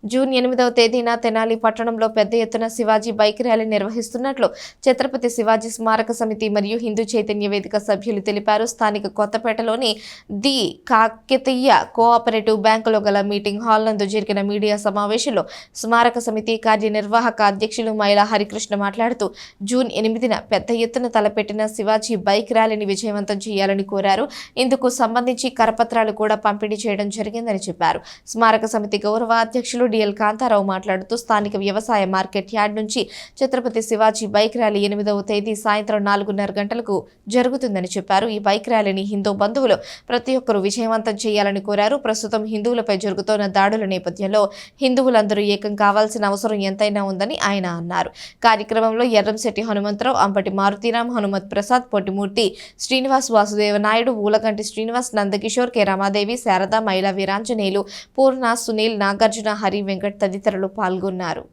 June 8వ తేదీన తెనాలి పట్టణంలో పెద్ద ఎత్తున శివాజీ బైక్ ర్యాలీ నిర్వహిస్తున్నట్లు ఛత్రపతి శివాజీ స్మారక సమితి మరియు హిందూ చైతన్య వేదిక సభ్యులు తెలిపారు. స్థానిక కొత్తపేటలోని ది కాకతీయ కోఆపరేటివ్ బ్యాంకులో గల మీటింగ్ హాల్ నందు జరిగిన మీడియా సమావేశంలో స్మారక సమితి కార్యనిర్వాహక అధ్యక్షులు మైలా హరికృష్ణ మాట్లాడుతూ జూన్ 8న పెద్ద ఎత్తున తలపెట్టిన శివాజీ బైక్ ర్యాలీని విజయవంతం చేయాలని కోరారు. ఇందుకు సంబంధించి కరపత్రాలు కూడా పంపిణీ చేయడం జరిగిందని చెప్పారు. స్మారక సమితి గౌరవ అధ్యక్షులు డిఎల్ కాంతారావు మాట్లాడుతూ స్థానిక వ్యవసాయ మార్కెట్ యార్డ్ నుంచి ఛత్రపతి శివాజీ బైక్ ర్యాలీ 8వ తేదీ సాయంత్రం 4:30 గంటలకు జరుగుతుందని చెప్పారు. ఈ బైక్ ర్యాలీని హిందూ బంధువులు ప్రతి ఒక్కరూ విజయవంతం చేయాలని కోరారు. ప్రస్తుతం హిందువులపై జరుగుతున్న దాడుల నేపథ్యంలో హిందువులందరూ ఏకం కావాల్సిన అవసరం ఎంతైనా ఉందని ఆయన అన్నారు. కార్యక్రమంలో ఎర్రంశెట్టి హనుమంతరావు, అంబటి మారుతీరామ్, హనుమత్ ప్రసాద్, పొట్టిమూర్తి శ్రీనివాస్, వాసుదేవ నాయుడు, ఊలగంటి శ్రీనివాస్, నందకిషోర్, కె రమాదేవి, శారద, మైలా వీరాంజనేయులు, పూర్ణ, సునీల్, నాగార్జున, హరి, వెంకట్ తదితరులు పాల్గొన్నారు.